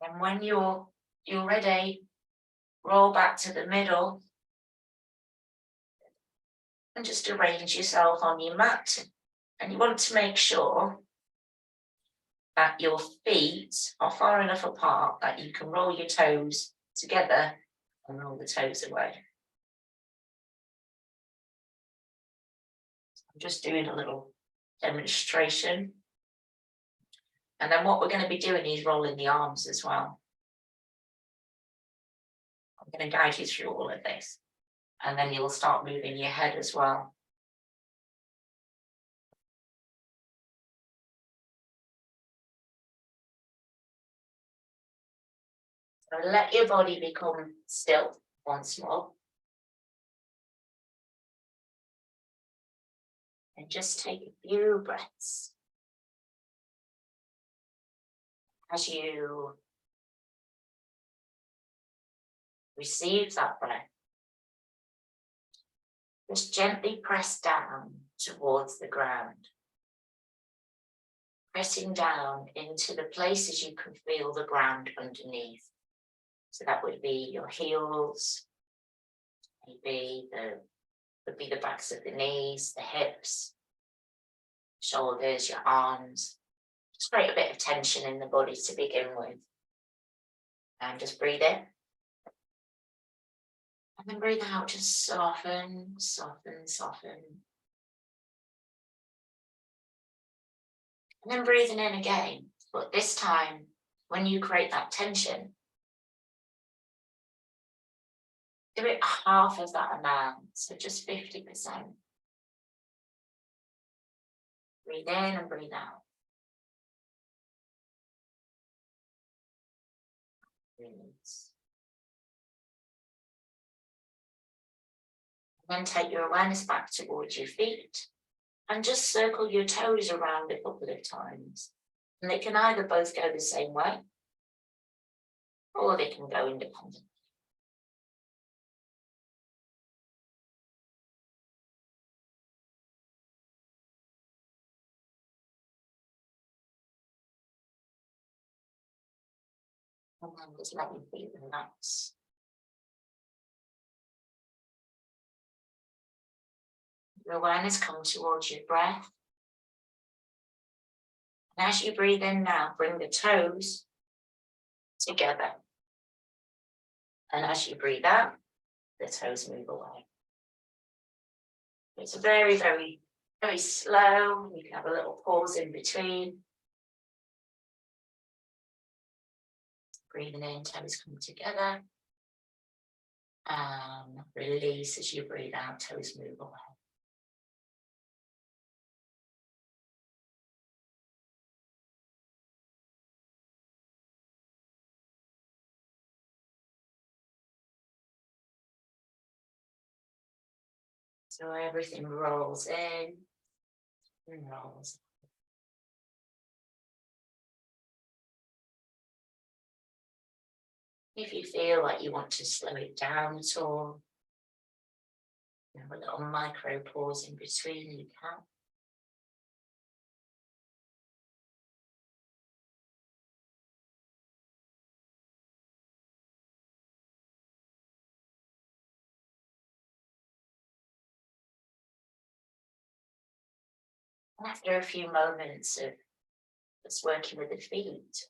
And when you're ready, roll back to the middle and just arrange yourself on your mat. And you want to make sure that your feet are far enough apart that you can roll your toes together and roll the toes away. I'm just doing a little demonstration. And then what we're going to be doing is rolling the arms as well. I'm going to guide you through all of this. And then you'll start moving your head as well. So let your body become still once more. And just take a few breaths. As you receive that breath, just gently press down towards the ground. Pressing down into the places you can feel the ground underneath. So that would be your heels, maybe the backs of the knees, the hips, shoulders, your arms. Just create a bit of tension in the body to begin with. And just breathe in. And then breathe out, just soften, soften, soften. And then breathing in again. But this time, when you create that tension, do it half of that amount, so just 50%. Breathe in and breathe out. Release. And then take your awareness back towards your feet and just circle your toes around a couple of times. And they can either both go the same way or they can go independently. And then just let your feet relax. Your awareness come towards your breath. And as you breathe in now, bring the toes together. And as you breathe out, the toes move away. It's very, very, very slow. You can have a little pause in between. Breathing in, toes come together. And release as you breathe out, toes move away. So everything rolls in and rolls. If you feel like you want to slow it down at all, have a little micro pause in between, you can. And after a few moments of just working with the feet,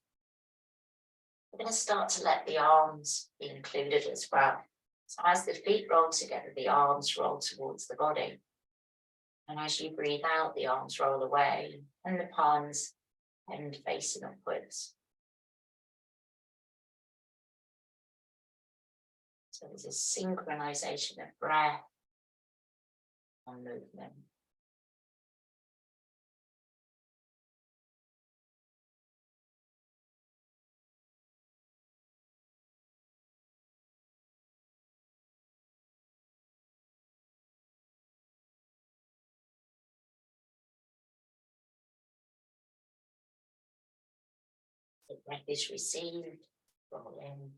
we're going to start to let the arms be included as well. So as the feet roll together, the arms roll towards the body. And as you breathe out, the arms roll away and the palms end facing upwards. So there's a synchronization of breath and movement. The breath is received, roll in.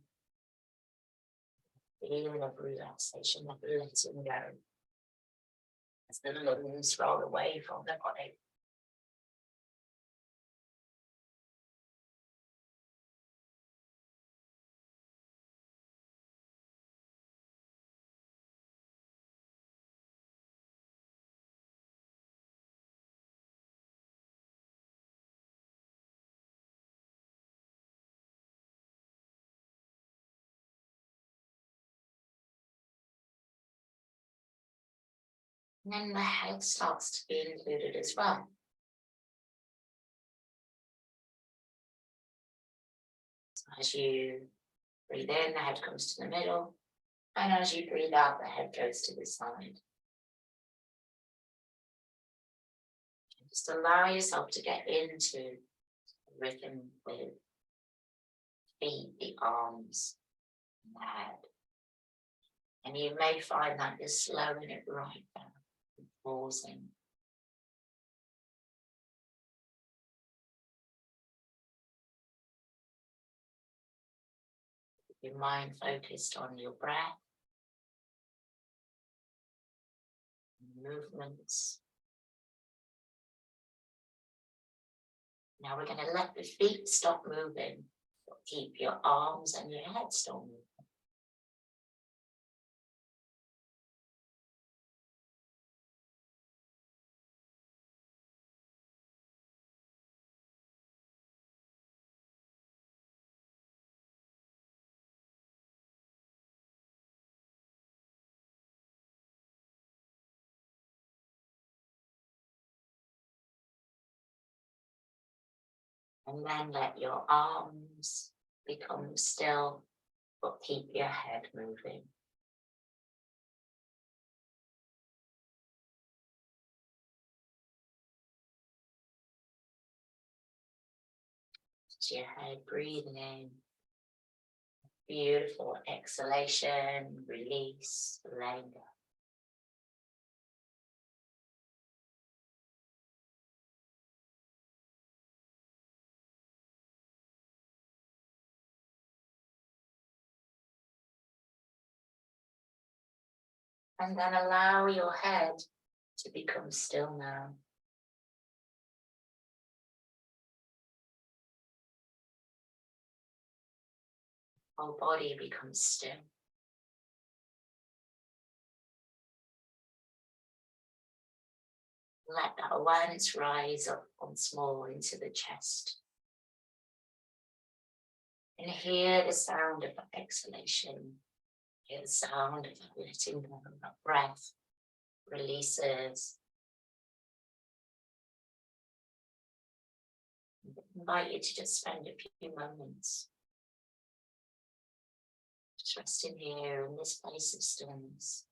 Feeling of relaxation, of letting go. As the lungs roll away from the body. And then the head starts to be included as well. So as you breathe in, the head comes to the middle. And as you breathe out, the head goes to the side. Just allow yourself to get into the rhythm with feet, the arms, and the head. And you may find that you're slowing it right down, pausing. Your mind focused on your breath, movements. Now we're going to let the feet stop moving, but keep your arms and your head still moving. And then let your arms become still, but keep your head moving. Just your head breathing in. Beautiful exhalation, release, letting go. And then allow your head to become still now. Whole body becomes still. Let that awareness rise up once more into the chest. And hear the sound of that exhalation. Hear the sound of that letting go, that breath releases. I invite you to just spend a few moments just resting here in this place of stillness.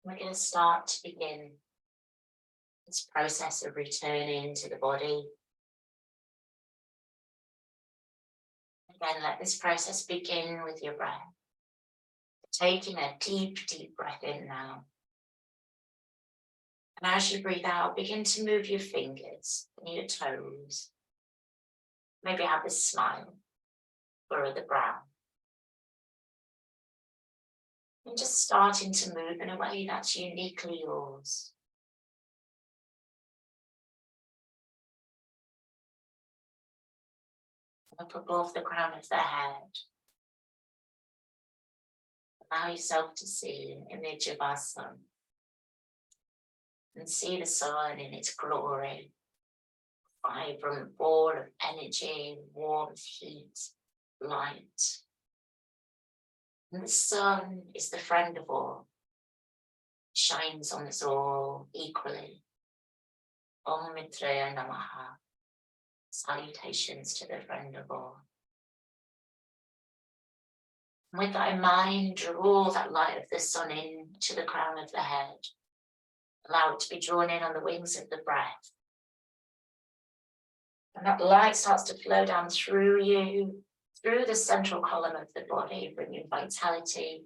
We're going to start to begin this process of returning to the body. Again, let this process begin with your breath. Taking a deep, deep breath in now. And as you breathe out, begin to move your fingers and your toes. Maybe have a smile or the brow. And just starting to move in a way that's uniquely yours. Up above the crown of the head. Allow yourself to see an image of our sun. And see the sun in its glory. Vibrant ball of energy, warmth, heat, light. And the sun is the friend of all. Shines on us all equally. Om Mitraya Namaha. Salutations to the friend of all. And with that in mind, draw that light of the sun in to the crown of the head. Allow it to be drawn in on the wings of the breath. And that light starts to flow down through you, through the central column of the body, bringing vitality,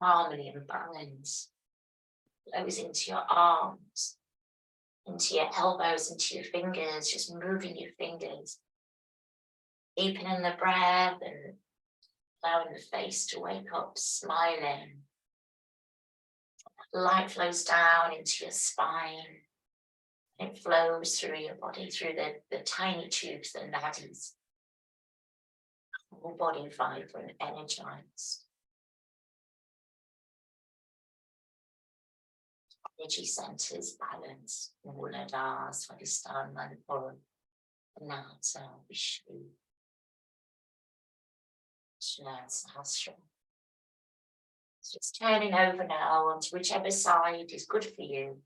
harmony and balance. Flows into your arms, into your elbows, into your fingers, just moving your fingers. Deepening the breath and allowing the face to wake up, smiling. Light flows down into your spine. It flows through your body, through the tiny tubes, the nadis. Whole body vibrant, energized. Energy centers balance. Muladhara, Swadhisthana, Manipura, Anahata, Vishnu, Sahasrara. Just turning over now onto whichever side is good for you.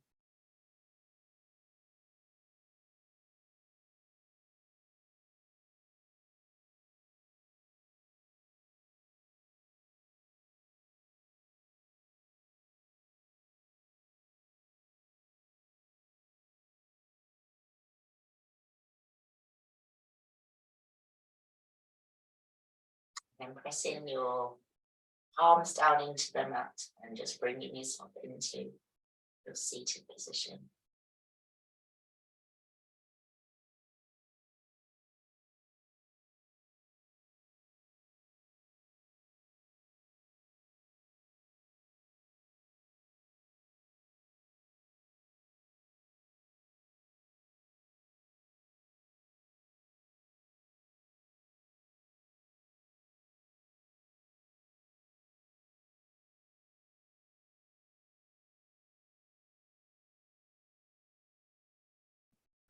And pressing your palms down into the mat and just bringing yourself into your seated position.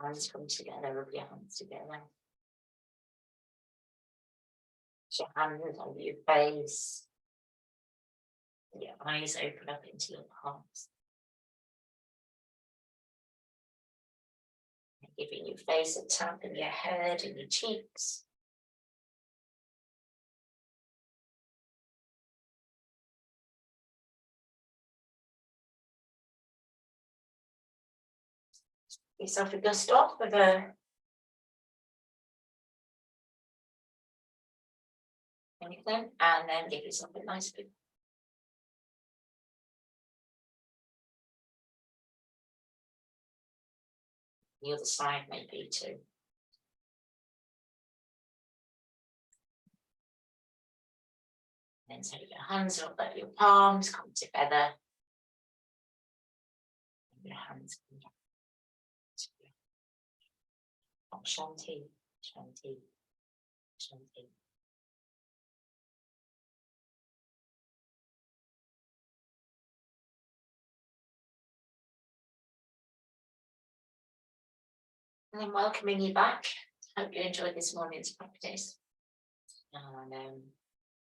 Hands come together, rub your hands together. Put your hands over your face. Your eyes open up into your palms. And giving your face a tap in your head and your cheeks. Give yourself a dust off with anything, and then give yourself a nice big. The other side maybe too. Then take your hands up, let your palms come together. And your hands come down. Shanti, Shanti, Shanti. And then welcoming you back. Hope you enjoyed this morning's practice. And